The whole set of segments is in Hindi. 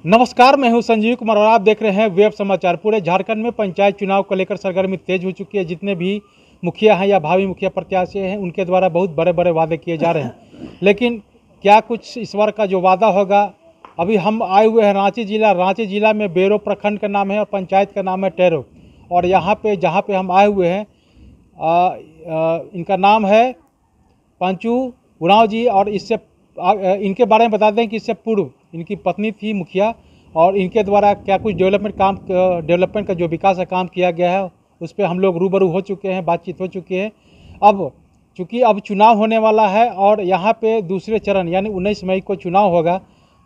नमस्कार, मैं हूं संजीव कुमार और आप देख रहे हैं वेब समाचार। पूरे झारखंड में पंचायत चुनाव को लेकर सरगर्मी तेज हो चुकी है। जितने भी मुखिया हैं या भावी मुखिया प्रत्याशी हैं, उनके द्वारा बहुत बड़े बड़े वादे किए जा रहे हैं। लेकिन क्या कुछ इस बार का जो वादा होगा? अभी हम आए हुए हैं रांची जिला में बेरो प्रखंड का नाम है और पंचायत का नाम है टेरो। और यहाँ पे जहाँ पे हम आए हुए हैं इनका नाम है पंचू उरांव जी। और इससे इनके बारे में बता दें कि इससे पूर्व इनकी पत्नी थी मुखिया और इनके द्वारा क्या कुछ डेवलपमेंट का जो विकास का काम किया गया है उस पर हम लोग रूबरू हो चुके हैं, बातचीत हो चुकी है। अब चूँकि अब चुनाव होने वाला है और यहाँ पे दूसरे चरण यानी 19 मई को चुनाव होगा,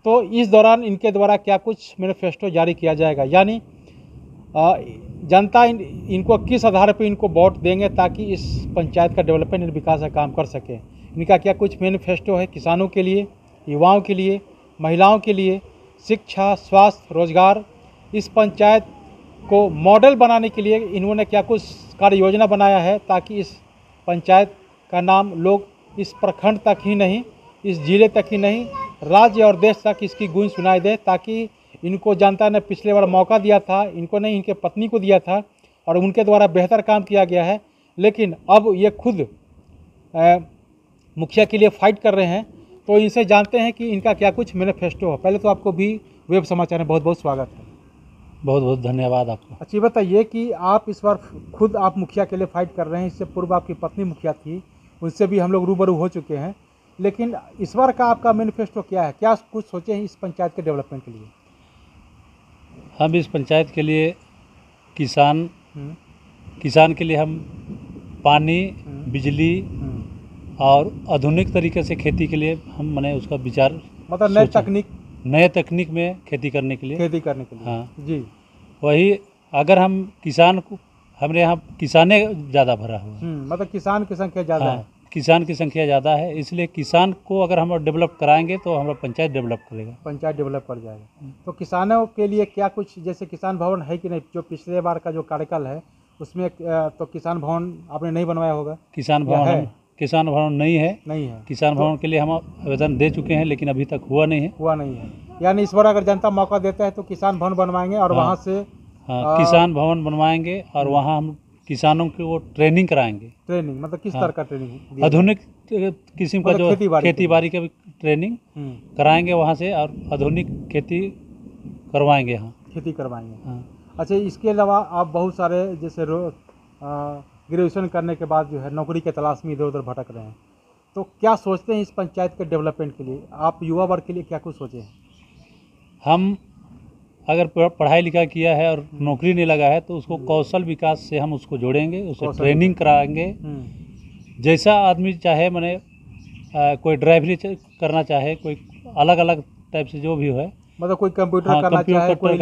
तो इस दौरान इनके द्वारा क्या कुछ मैनिफेस्टो जारी किया जाएगा, यानी जनता इनको किस आधार पर इनको वोट देंगे ताकि इस पंचायत का डेवलपमेंट और विकास का काम कर सके। इनका क्या कुछ मैनिफेस्टो है किसानों के लिए, युवाओं के लिए, महिलाओं के लिए, शिक्षा, स्वास्थ्य, रोजगार। इस पंचायत को मॉडल बनाने के लिए इन्होंने क्या कुछ कार्य योजना बनाया है ताकि इस पंचायत का नाम लोग इस प्रखंड तक ही नहीं, इस जिले तक ही नहीं, राज्य और देश तक इसकी गूंज सुनाई दे। ताकि इनको जनता ने पिछले बार मौका दिया था, इनको नहीं इनके पत्नी को दिया था और उनके द्वारा बेहतर काम किया गया है। लेकिन अब ये खुद मुखिया के लिए फाइट कर रहे हैं, तो इनसे जानते हैं कि इनका क्या कुछ मैनिफेस्टो है। पहले तो आपको भी वेब समाचार में बहुत बहुत स्वागत है। बहुत बहुत धन्यवाद आपको। अच्छी बताइए कि आप इस बार खुद आप मुखिया के लिए फाइट कर रहे हैं। इससे पूर्व आपकी पत्नी मुखिया थी, उनसे भी हम लोग रूबरू हो चुके हैं। लेकिन इस बार का आपका मैनिफेस्टो क्या है? क्या कुछ सोचे हैं इस पंचायत के डेवलपमेंट के लिए? हम इस पंचायत के लिए किसान के लिए हम पानी, बिजली और आधुनिक तरीके से खेती के लिए हम मैंने उसका विचार, मतलब नए तकनीक में खेती करने के लिए। हाँ जी। वही अगर हम किसान को, हमारे यहाँ किसाने ज़्यादा भरा हुआ है। मतलब किसान की संख्या ज़्यादा है। किसान की संख्या ज़्यादा है, इसलिए किसान को अगर हम डेवलप कराएंगे तो हमारा पंचायत डेवलप करेगा, पंचायत डेवलप कर जाएगा। तो किसानों के लिए क्या कुछ, जैसे किसान भवन है कि नहीं? जो पिछले बार का जो कार्यकाल है उसमें तो किसान भवन आपने नहीं बनवाया होगा। किसान भवन नहीं है। किसान भवन के लिए हम आवेदन दे चुके हैं, लेकिन अभी तक हुआ नहीं है। यानी इस बार अगर जनता मौका देता है तो किसान भवन बनवाएंगे और वहाँ से किसान भवन बनवाएंगे और वहाँ हम किसानों को ट्रेनिंग कराएंगे। ट्रेनिंग मतलब किस तरह का ट्रेनिंग? आधुनिक किस्म का जो खेती बाड़ी का ट्रेनिंग कराएंगे वहाँ से, और आधुनिक खेती करवाएंगे। यहाँ खेती करवाएंगे। अच्छा, इसके अलावा आप बहुत सारे जैसे ग्रेजुएशन करने के बाद जो है नौकरी के तलाश में इधर उधर भटक रहे हैं, तो क्या सोचते हैं इस पंचायत के डेवलपमेंट के लिए? आप युवा वर्ग के लिए क्या कुछ सोचे हैं? हम अगर पढ़ाई लिखाई किया है और नौकरी नहीं लगा है तो उसको कौशल विकास से हम उसको जोड़ेंगे, उसको ट्रेनिंग कराएंगे। जैसा आदमी चाहे, मैंने कोई ड्राइवरी करना चाहे, कोई अलग अलग टाइप से जो भी है, मतलब कोई कंप्यूटर करना चाहे, कोई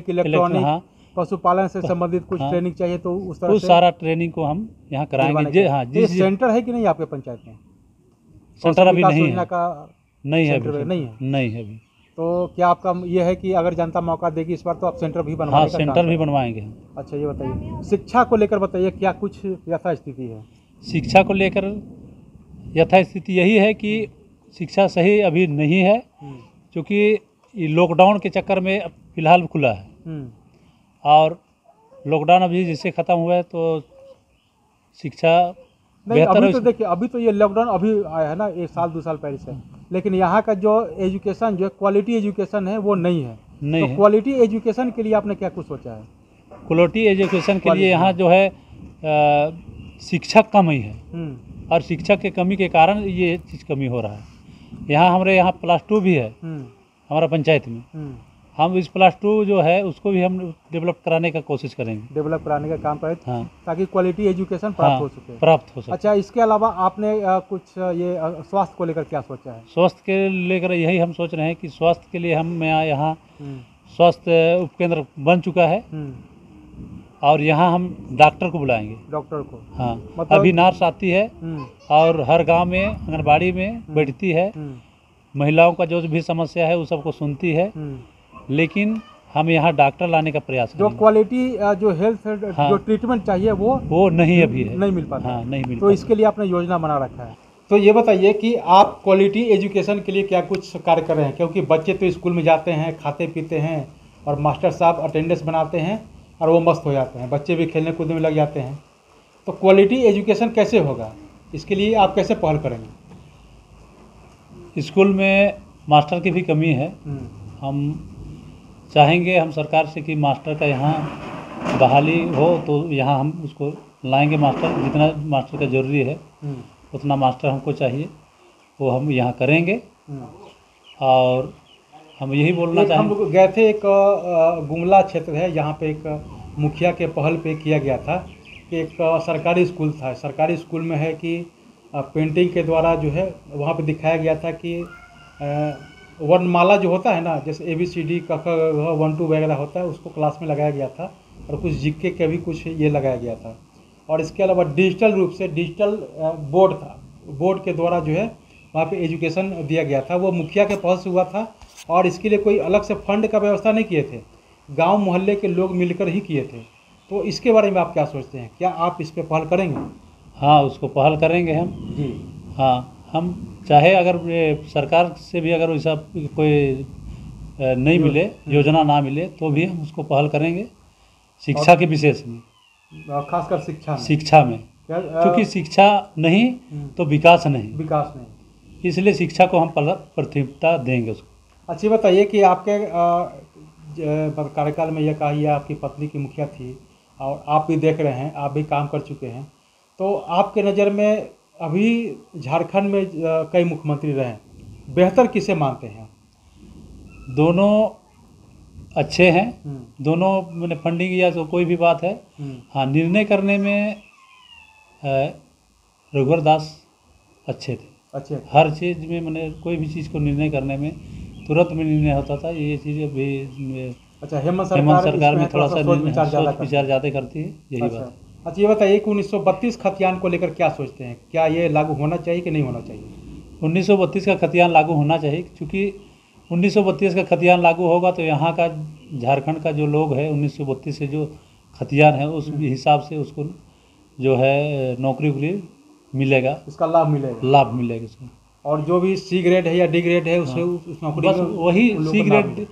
इलेक्ट्रॉनिक, पशुपालन से संबंधित कुछ ट्रेनिंग चाहिए, तो उस तरह से सारा ट्रेनिंग को हम यहाँ कराएंगे। जी। सेंटर है कि नहीं आपके पंचायत में? सेंटर अभी नहीं है। नहीं है अभी। तो क्या आपका ये है कि अगर जनता मौका देगी इस बार तो आप सेंटर भी बनवाएंगे? हाँ, सेंटर भी बनवाएंगे। अच्छा, ये बताइए शिक्षा को लेकर बताइए, क्या कुछ यथास्थिति है? शिक्षा को लेकर यथास्थिति यही है कि शिक्षा सही अभी नहीं है, क्योंकि लॉकडाउन के चक्कर में फिलहाल खुला है और लॉकडाउन अभी जिससे ख़त्म हुआ है तो शिक्षा बेहतर। अभी तो देखिए, अभी तो ये लॉकडाउन अभी आया है ना, 1 साल 2 साल पहले से। लेकिन यहाँ का जो एजुकेशन, जो क्वालिटी एजुकेशन है वो नहीं है। तो क्वालिटी एजुकेशन के लिए आपने क्या कुछ सोचा है? क्वालिटी एजुकेशन के लिए यहाँ जो है शिक्षक कम ही है और शिक्षक के कमी के कारण ये चीज़ कमी हो रहा है। हमारे यहाँ +2 भी है हमारा पंचायत में। हम इस +2 जो है उसको भी हम डेवलप कराने का कोशिश करेंगे, डेवलप कराने का काम करें। हाँ, ताकि क्वालिटी एजुकेशन प्राप्त हो सके। अच्छा, इसके अलावा आपने कुछ ये स्वास्थ्य को लेकर क्या सोचा है? स्वास्थ्य के लेकर यही हम सोच रहे हैं कि स्वास्थ्य के लिए हम यहाँ स्वास्थ्य उपकेंद्र बन चुका है और यहाँ हम डॉक्टर को बुलाएंगे। डॉक्टर को? हाँ, मतलब अभी नर्स आती है और हर गाँव में आंगनबाड़ी में बैठती है, महिलाओं का जो भी समस्या है वो सबको सुनती है। लेकिन हम यहाँ डॉक्टर लाने का प्रयास करेंगे। जो क्वालिटी जो हेल्थ जो ट्रीटमेंट चाहिए वो नहीं अभी है, नहीं मिल पाता। नहीं मिल तो इसके लिए आपने योजना बना रखा है? तो ये बताइए कि आप क्वालिटी एजुकेशन के लिए क्या कुछ कार्य कर रहे हैं, क्योंकि बच्चे तो स्कूल में जाते हैं, खाते पीते हैं और मास्टर साहब अटेंडेंस बनाते हैं और वो मस्त हो जाते हैं, बच्चे भी खेलने कूदने में लग जाते हैं। तो क्वालिटी एजुकेशन कैसे होगा, इसके लिए आप कैसे पहल करेंगे? स्कूल में मास्टर की भी कमी है। हम चाहेंगे हम सरकार से कि मास्टर का यहाँ बहाली हो, तो यहाँ हम उसको लाएंगे मास्टर, जितना मास्टर का ज़रूरी है उतना मास्टर हमको चाहिए, वो हम यहाँ करेंगे। और हम यही बोलना हम चाहेंगे। लोग गए थे, एक गुमला क्षेत्र है, यहाँ पे एक मुखिया के पहल पे किया गया था कि एक सरकारी स्कूल था, सरकारी स्कूल में है कि पेंटिंग के द्वारा जो है वहाँ पे दिखाया गया था कि वर्णमाला जो होता है ना, जैसे ABCD क ख ग 1 2 वगैरह होता है, उसको क्लास में लगाया गया था और कुछ जीके के भी कुछ ये लगाया गया था। और इसके अलावा डिजिटल रूप से डिजिटल बोर्ड था, बोर्ड के द्वारा जो है वहाँ पे एजुकेशन दिया गया था। वो मुखिया के पहल से हुआ था और इसके लिए कोई अलग से फंड का व्यवस्था नहीं किए थे, गांव मोहल्ले के लोग मिलकर ही किए थे। तो इसके बारे में आप क्या सोचते हैं, क्या आप इस पे पहल करेंगे? हाँ, उसको पहल करेंगे हम जी। हाँ, हम चाहे अगर सरकार से भी अगर वैसा कोई नहीं मिले, योजना ना मिले, तो भी हम उसको पहल करेंगे, शिक्षा के विशेष में, खासकर शिक्षा में, क्योंकि शिक्षा नहीं तो विकास नहीं, इसलिए शिक्षा को हम प्राथमिकता देंगे उसको। अच्छी बताइए कि आपके कार्यकाल में यह कहा, यह आपकी पत्नी की मुखिया थी और आप भी देख रहे हैं, आप भी काम कर चुके हैं, तो आपके नज़र में अभी झारखंड में कई मुख्यमंत्री रहे, बेहतर किसे मानते हैं? दोनों अच्छे हैं, दोनों मैंने फंडिंग या तो कोई भी बात है। हाँ, निर्णय करने में रघुवर दास अच्छे थे, हर चीज़ में मैंने कोई भी चीज़ को निर्णय करने में तुरंत में निर्णय होता था। ये चीज़ अभी अच्छा, हेमंत सरकार में थोड़ा सा सोच विचार ज़्यादा करती है, यही बात है। अच्छा, ये बताइए कि 1932 खतियान को लेकर क्या सोचते हैं, क्या ये लागू होना चाहिए कि नहीं होना चाहिए? 1932 का खतियान लागू होना चाहिए, क्योंकि 1932 का खतियान लागू होगा तो यहाँ का झारखंड का जो लोग है 1932 से जो खतियान है उस हिसाब से उसको जो है नौकरी वोकरी मिलेगा, उसका लाभ मिलेगा उसको। और जो भी C ग्रेड है या D ग्रेड है उसे उस नौकरी बस वही C ग्रेड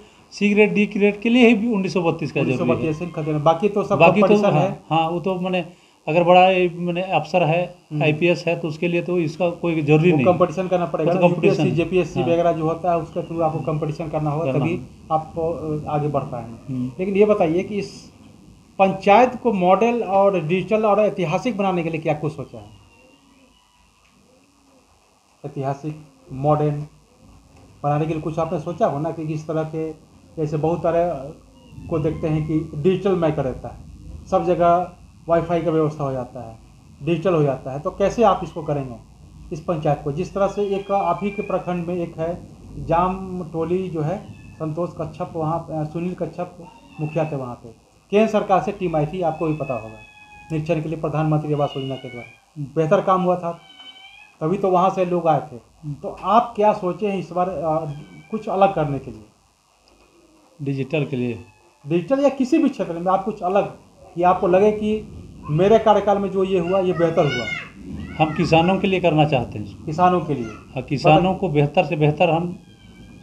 D ग्रेड के लिए ही 1932 का जरूरी है। बाकी तो सब कंपटीशन है। हाँ, वो तो मैंने अगर बड़ा मैंने अफसर है, IPS है, तो उसके लिए तो इसका कोई जरूरी नहीं, कंपटीशन करना पड़ेगा। UPSC JPSC वगैरह जो होता है उसके थ्रू आपको कंपटीशन करना होगा, तभी आप आगे बढ़ पाएंगे। लेकिन ये बताइए कि इस पंचायत को मॉडल और डिजिटल और ऐतिहासिक बनाने के लिए क्या कुछ सोचा है? ऐतिहासिक मॉडर्न बनाने के लिए कुछ आपने सोचा हो ना, कि इस तरह के, जैसे बहुत सारे को देखते हैं कि डिजिटल मैकर रहता है, सब जगह वाईफाई का व्यवस्था हो जाता है, डिजिटल हो जाता है, तो कैसे आप इसको करेंगे इस पंचायत को? जिस तरह से एक आप ही के प्रखंड में एक है जाम टोली जो है, संतोष कच्छप, वहाँ सुनील कच्छप मुखिया थे, वहाँ पे केंद्र सरकार से टीम आई थी, आपको भी पता होगा, निरीक्षण के लिए प्रधानमंत्री आवास योजना के द्वारा बेहतर काम हुआ था, तभी तो वहाँ से लोग आए थे। तो आप क्या सोचे हैं इस बार कुछ अलग करने के लिए, डिजिटल के लिए, डिजिटल या किसी भी क्षेत्र में आप कुछ अलग, कि आपको लगे कि मेरे कार्यकाल में जो ये हुआ ये बेहतर हुआ? हम किसानों के लिए करना चाहते हैं, किसानों के लिए। हाँ, किसानों को बेहतर से बेहतर हम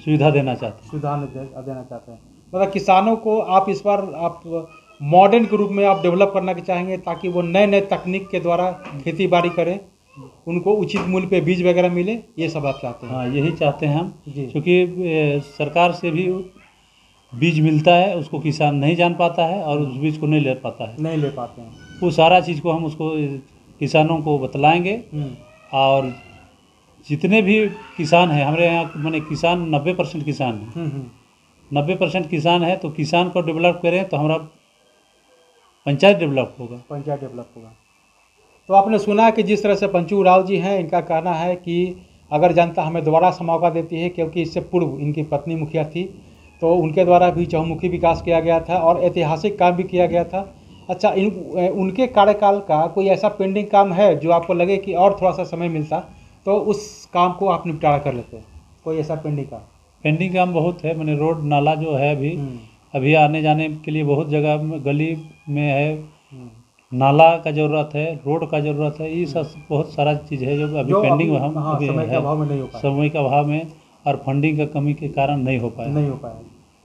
सुविधा देना चाहते हैं, मतलब किसानों को आप इस बार आप मॉडर्न के रूप में आप डेवलप करना चाहेंगे, ताकि वो नए नए तकनीक के द्वारा खेती बाड़ी करें, उनको उचित मूल्य पे बीज वगैरह मिले, ये सब आप चाहते हैं? हाँ, यही चाहते हैं हम, क्योंकि सरकार से भी बीज मिलता है, उसको किसान नहीं जान पाता है और उस बीज को नहीं ले पाते हैं। वो सारा चीज़ को हम उसको किसानों को बतलाएंगे। और जितने भी किसान हैं हमारे यहाँ, मैंने किसान 90% किसान हैं, 90% किसान है, तो किसान को डेवलप करें तो हमारा पंचायत डेवलप होगा। तो आपने सुना कि जिस तरह से पंचू राव जी हैं, इनका कहना है कि अगर जनता हमें दोबारा से मौका देती है, क्योंकि इससे पूर्व इनकी पत्नी मुखिया थी, तो उनके द्वारा भी चहुमुखी विकास किया गया था और ऐतिहासिक काम भी किया गया था। अच्छा, उनके कार्यकाल का कोई ऐसा पेंडिंग काम है जो आपको लगे कि और थोड़ा सा समय मिलता तो उस काम को आप निपटारा कर लेते? कोई ऐसा पेंडिंग काम बहुत है, मैंने रोड नाला जो है अभी आने जाने के लिए बहुत जगह गली में है, नाला का जरूरत है, रोड का जरूरत है, ये सब बहुत सारा चीज़ है जो अभी पेंडिंग में हम अभी समय के है, अभाव में नहीं हो पाया। समय के अभाव में और फंडिंग का कमी के कारण नहीं हो पाया। नहीं हो पाया।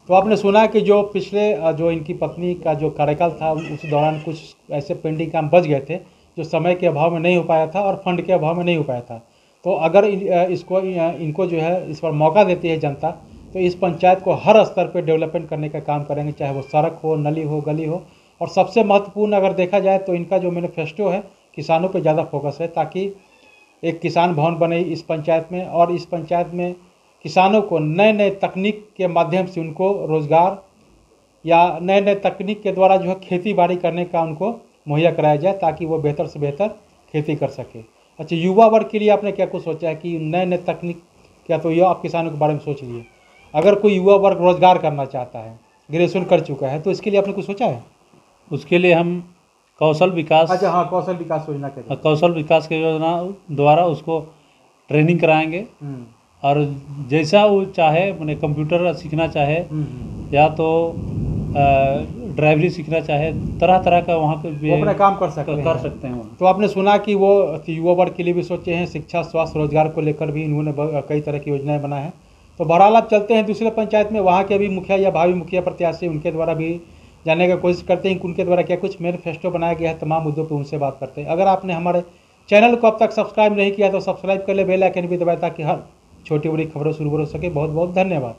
तो आपने सुना कि जो पिछले जो इनकी पत्नी का जो कार्यकाल था उस दौरान कुछ ऐसे पेंडिंग काम बच गए थे जो समय के अभाव में नहीं हो पाया था और फंड के अभाव में नहीं हो पाया था। तो अगर इनको जो है इस पर मौका देती है जनता, तो इस पंचायत को हर स्तर पर डेवलपमेंट करने का काम करेंगे, चाहे वो सड़क हो, नली हो, गली हो। और सबसे महत्वपूर्ण अगर देखा जाए तो इनका जो मैनिफेस्टो है किसानों पर ज़्यादा फोकस है, ताकि एक किसान भवन बने इस पंचायत में, और इस पंचायत में किसानों को नए नए तकनीक के माध्यम से उनको रोज़गार या नए नए तकनीक के द्वारा जो है खेती बाड़ी करने का उनको मुहैया कराया जाए, ताकि वो बेहतर से बेहतर खेती कर सके। अच्छा, युवा वर्ग के लिए आपने क्या कुछ सोचा है कि नए नए तकनीक, क्या तो युवा आप किसानों के बारे में सोच लिए, अगर कोई युवा वर्ग रोजगार करना चाहता है, ग्रेजुएशन कर चुका है, तो इसके लिए आपने कुछ सोचा है? उसके लिए हम कौशल विकास, अच्छा हाँ, कौशल विकास योजना के तहत। कौशल विकास की योजना द्वारा उसको ट्रेनिंग कराएंगे, और जैसा वो चाहे, मैंने कंप्यूटर सीखना चाहे या तो ड्राइवरी सीखना चाहे, तरह तरह का वहाँ पे भी अपना काम कर सकते हैं वहाँ। तो आपने सुना कि वो युवा वर्ग के लिए भी सोचे हैं, शिक्षा, स्वास्थ्य, रोजगार को लेकर भी इन्होंने कई तरह की योजनाएं बनाए हैं। तो बहरहाल आप चलते हैं दूसरे पंचायत में, वहाँ के अभी मुखिया या भावी मुखिया प्रत्याशी, उनके द्वारा भी जानने की कोशिश करते हैं कि उनके द्वारा क्या कुछ मैनिफेस्टो बनाया गया है, तमाम मुद्दों पर उनसे बात करते हैं। अगर आपने हमारे चैनल को अब तक सब्सक्राइब नहीं किया तो सब्सक्राइब कर ले, बेल आइकन भी दबाएं, ताकि हर छोटी बड़ी खबरों से रूबरू हो सके। बहुत बहुत धन्यवाद।